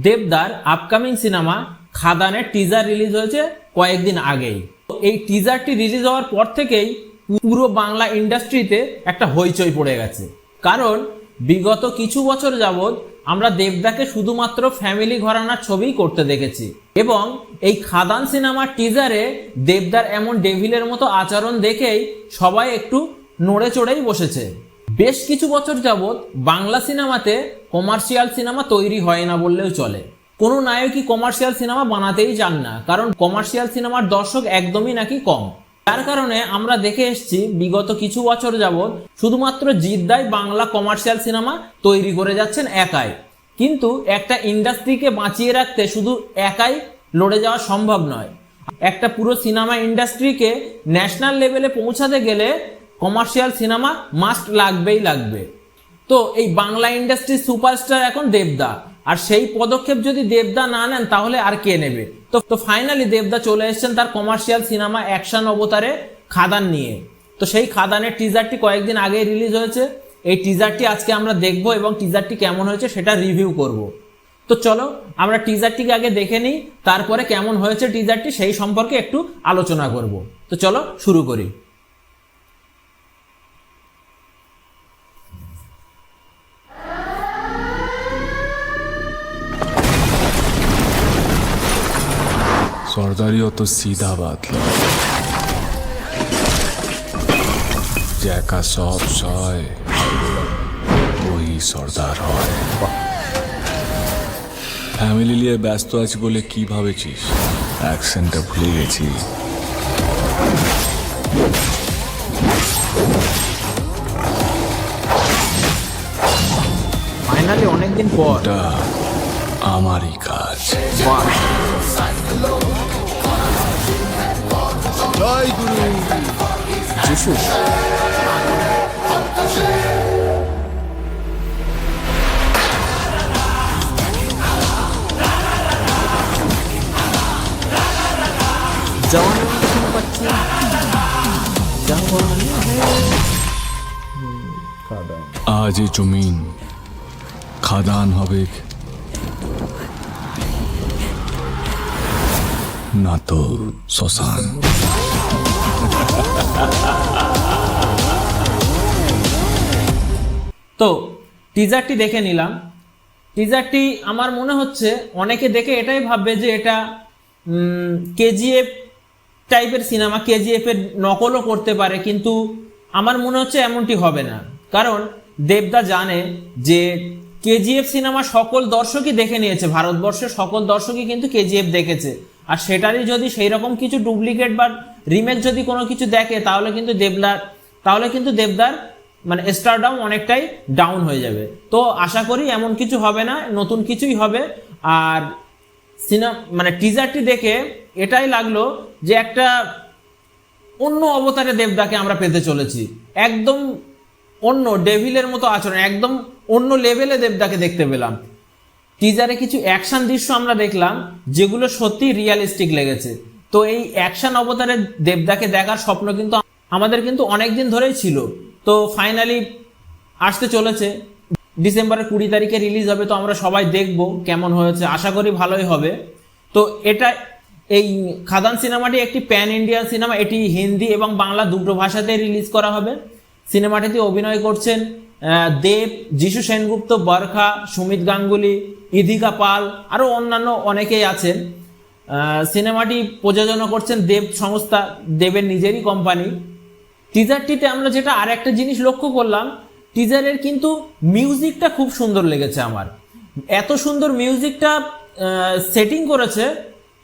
দেবদার upcoming cinema খাদানের teaser release হয়েছে কয়েকদিন আগেই। এই টিজারটি রিলিজ হওয়ার পর থেকেই পুরো বাংলা ইন্ডাস্ট্রিতে একটা হইচই পড়ে গেছে। কারণ বিগত কিছু বছর যাবৎ আমরা দেবদাকে শুধুমাত্র ফ্যামিলি ঘরানার ছবিই করতে দেখেছি, এবং এই খাদান সিনেমার টিজারে দেবদার এমন ডেভিলের মতো আচরণ দেখেই সবাই একটু নড়ে চড়েই বসেছে। বেশ কিছু বছর যাবৎ বাংলা সিনেমাতে কমার্শিয়াল সিনেমা তৈরি হয় না বললেও চলে। কোনো নায়কই কমার্শিয়াল সিনেমা বানাতেই চান না, কারণ কমার্শিয়াল সিনেমার দর্শক একদমই নাকি কম। তার কারণে আমরা দেখে এসেছি বিগত কিছু বছর যাবৎ শুধুমাত্র জিদ্দাই বাংলা কমার্শিয়াল সিনেমা তৈরি করে যাচ্ছেন একাই। কিন্তু একটা ইন্ডাস্ট্রিকে বাঁচিয়ে রাখতে শুধু একাই লড়ে যাওয়া সম্ভব নয়। একটা পুরো সিনেমা ইন্ডাস্ট্রিকে ন্যাশনাল লেভেলে পৌঁছাতে গেলে কমার্শিয়াল সিনেমা মাস্ট লাগবেই লাগবে। তো এই বাংলা ইন্ডাস্ট্রির সুপারস্টার এখন দেবদা, আর সেই পদক্ষেপ যদি দেবদা না নেন তাহলে আর কে নেবে? তো ফাইনালি দেবদা চলে এসেছেন তার কমার্শিয়াল সিনেমা অ্যাকশন অবতারে খাদান নিয়ে। তো সেই খাদানের টিজারটি কয়েকদিন আগে রিলিজ হয়েছে। এই টিজারটি আজকে আমরা দেখব এবং টিজারটি কেমন হয়েছে সেটা রিভিউ করব। তো চলো আমরা টিজারটিকে আগে দেখে নিই, তারপরে কেমন হয়েছে টিজারটি সেই সম্পর্কে একটু আলোচনা করব। তো চলো শুরু করি। সর্দারিও তো সিধা বাত যে একা সব সয় ওই সর্দার হয়। ফ্যামিলি নিয়ে ব্যস্ত আছি বলে কি ভাবেছিস? অ্যাকশনটা ভুলে গেছি। ফাইনালি অনেকদিন পর এটা আমারই কাজ। জয় গুরু যিশু। আজ এই জমিন খাদান হবে না তো শ্মশান। তো টিজারটি দেখে নিলাম। টিজারটি আমার মনে হচ্ছে অনেকে দেখে এটাই ভাববে যে এটা কেজিএফ টাইপের সিনেমা, কেজিএফ এর নকলও করতে পারে, কিন্তু আমার মনে হচ্ছে এমনটি হবে না। কারণ দেবদা জানে যে কেজিএফ সিনেমা সকল দর্শকই দেখে নিয়েছে, ভারতবর্ষের সকল দর্শকই কিন্তু কেজিএফ দেখেছে। আর সেটারই যদি সেই রকম কিছু ডুপ্লিকেট বা রিমেক যদি কোনো কিছু দেখে তাহলে কিন্তু দেবদার মানে স্টারডাম অনেকটাই ডাউন হয়ে যাবে। তো আশা করি এমন কিছু হবে না, নতুন কিছুই হবে। আর মানে টিজারটি দেখে এটাই লাগলো যে একটা অন্য অবতারে দেবদাকে আমরা পেতে চলেছি। একদম অন্য ডেভিলের মতো আচরণ, একদম অন্য লেভেলে দেবদাকে দেখতে পেলাম। টিজারে কিছু অ্যাকশন দৃশ্য আমরা দেখলাম যেগুলো সত্যি রিয়ালিস্টিক লেগেছে। তো এই অ্যাকশন অবতারে দেবদাকে দেখার স্বপ্ন কিন্তু আমাদের কিন্তু অনেকদিন ধরেই ছিল। তো ফাইনালি আসতে চলেছে, ডিসেম্বরের 20 তারিখে রিলিজ হবে। তো আমরা সবাই দেখব কেমন হয়েছে, আশা করি ভালোই হবে। তো এই খাদান সিনেমাটি একটি প্যান ইন্ডিয়ান সিনেমা, এটি হিন্দি এবং বাংলা দুটো ভাষাতে রিলিজ করা হবে। সিনেমাটিতে অভিনয় করছেন দেব, যিশু সেনগুপ্ত, বরখা, সুমিত গাঙ্গুলি, ইধিকা পাল, আরও অন্যান্য অনেকেই আছেন। সিনেমাটি প্রযোজনা করছেন দেব সংস্থা, দেবের নিজেরই কোম্পানি। টিজারটিতে আমরা যেটা আর একটা জিনিস লক্ষ্য করলাম, টিজারের কিন্তু মিউজিকটা খুব সুন্দর লেগেছে আমার। এত সুন্দর মিউজিকটা সেটিং করেছে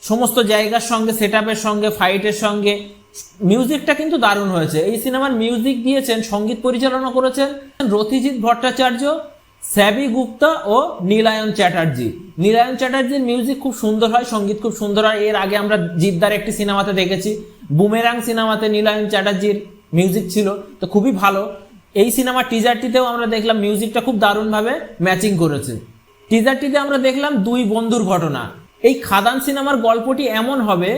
সমস্ত জায়গার সঙ্গে, সেটআপের সঙ্গে, ফাইটের সঙ্গে। মিউজিকটা কিন্তু দারুণ হয়েছে। এই সিনেমার মিউজিক দিয়েছেন, সঙ্গীত পরিচালনা করেছেন রথিজিৎ ভট্টাচার্য, স্যাবি গুপ্তা ও নীলায়ন চ্যাটার্জি। নীলায়ন চ্যাটার্জির মিউজিক খুব সুন্দর হয়, সঙ্গীত খুব সুন্দর হয়। এর আগে আমরা জিদ্দার একটি সিনেমাতে দেখেছি, বুমেরাং সিনেমাতে নীলায়ন চ্যাটার্জির মিউজিক ছিল, তো খুবই ভালো। এই সিনেমার টিজারটিতেও আমরা দেখলাম মিউজিকটা খুব দারুণভাবে ম্যাচিং করেছে। টিজারটিতে আমরা দেখলাম দুই বন্ধুর ঘটনা। এই খাদান সিনেমার গল্পটি এমন হবে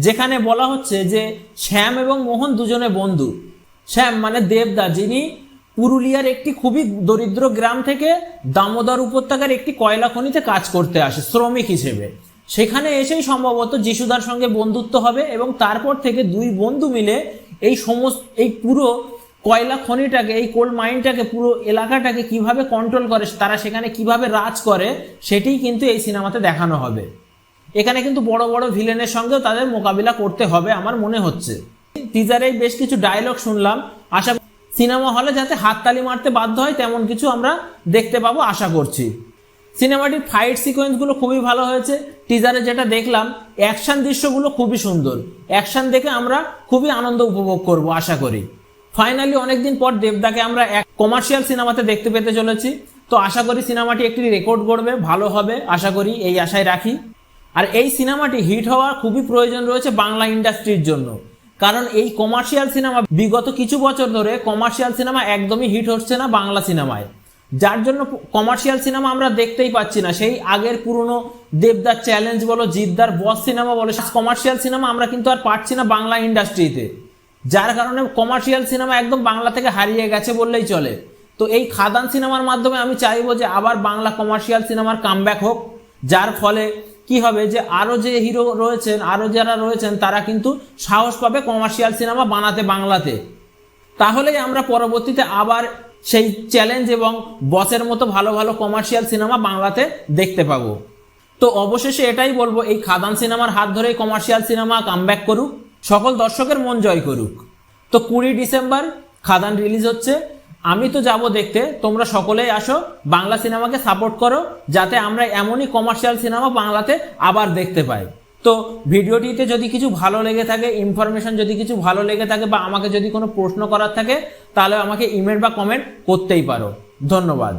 যেখানে বলা হচ্ছে যে শ্যাম এবং মোহন দুজনে বন্ধু। শ্যাম মানে দেবদা, যিনি পুরুলিয়ার একটি খুবই দরিদ্র গ্রাম থেকে দামোদর উপত্যকার একটি কয়লা খনিতে কাজ করতে আসে শ্রমিক হিসেবে। সেখানে এসেই সম্ভবত যিশুদার সঙ্গে বন্ধুত্ব হবে এবং তারপর থেকে দুই বন্ধু মিলে এই পুরো কয়লা খনিটাকে, এই কোল মাইনটাকে, পুরো এলাকাটাকে কিভাবে কন্ট্রোল করে, তারা সেখানে কিভাবে রাজ করে, সেটাই কিন্তু এই সিনেমাতে দেখানো হবে। এখানে কিন্তু বড় বড় ভিলেনের সঙ্গেও তাদের মোকাবিলা করতে হবে আমার মনে হচ্ছে। টিজারেই বেশ কিছু ডায়লগ শুনলাম, আশা সিনেমা হলে যাতে হাততালি মারতে বাধ্য হয় তেমন কিছু আমরা দেখতে পাবো আশা করছি। সিনেমাটির ফাইট সিকোয়েন্সগুলো খুবই ভালো হয়েছে। টিজারে যেটা দেখলাম, অ্যাকশন দৃশ্যগুলো খুবই সুন্দর। অ্যাকশন দেখে আমরা খুবই আনন্দ উপভোগ করব আশা করি। ফাইনালি অনেকদিন পর দেবদাকে আমরা এক কমার্শিয়াল সিনেমাতে দেখতে পেতে চলেছি। তো আশা করি সিনেমাটি একটি রেকর্ড করবে, ভালো হবে আশা করি, এই আশায় রাখি। আর এই সিনেমাটি হিট হওয়া খুবই প্রয়োজন রয়েছে বাংলা ইন্ডাস্ট্রির জন্য, কারণ এই কমার্শিয়াল সিনেমা বিগত কিছু বছর ধরে কমার্শিয়াল সিনেমা একদমই হিট হচ্ছে না বাংলা সিনেমায়, যার জন্য কমার্শিয়াল সিনেমা আমরা দেখতেই পাচ্ছি না। সেই আগের পুরনো দেবদার চ্যালেঞ্জ বলো, জিদ্দার বস সিনেমা বলো, কমার্শিয়াল সিনেমা আমরা কিন্তু আর পাচ্ছি না বাংলা ইন্ডাস্ট্রিতে, যার কারণে কমার্শিয়াল সিনেমা একদম বাংলা থেকে হারিয়ে গেছে বললেই চলে। তো এই খাদান সিনেমার মাধ্যমে আমি চাইবো যে আবার বাংলা কমার্শিয়াল সিনেমার কামব্যাক হোক, যার ফলে কি হবে যে আরো যে হিরো রয়েছেন, আরো যারা রয়েছেন তারা কিন্তু সাহস পাবে কমার্শিয়াল সিনেমা বানাতে বাংলাতে। তাহলেই আমরা পরবর্তীতে আবার সেই চ্যালেঞ্জ এবং বসের মতো ভালো ভালো কমার্শিয়াল সিনেমা বাংলাতে দেখতে পাবো। তো অবশেষে এটাই বলবো, এই খাদান সিনেমার হাত ধরেই কমার্শিয়াল সিনেমা কামব্যাক করুক, সকল দর্শকের মন জয় করুক। তো 20 ডিসেম্বর খাদান রিলিজ হচ্ছে, আমি তো যাব দেখতে, তোমরা সকলেই আসো, বাংলা সিনেমাকে সাপোর্ট করো, যাতে আমরা এমনই কমার্শিয়াল সিনেমা বাংলাতে আবার দেখতে পাই। তো ভিডিওটিতে যদি কিছু ভালো লেগে থাকে, ইনফরমেশন যদি কিছু ভালো লেগে থাকে, বা আমাকে যদি কোনো প্রশ্ন করার থাকে, তাহলে আমাকে ইমেল বা কমেন্ট করতেই পারো। ধন্যবাদ।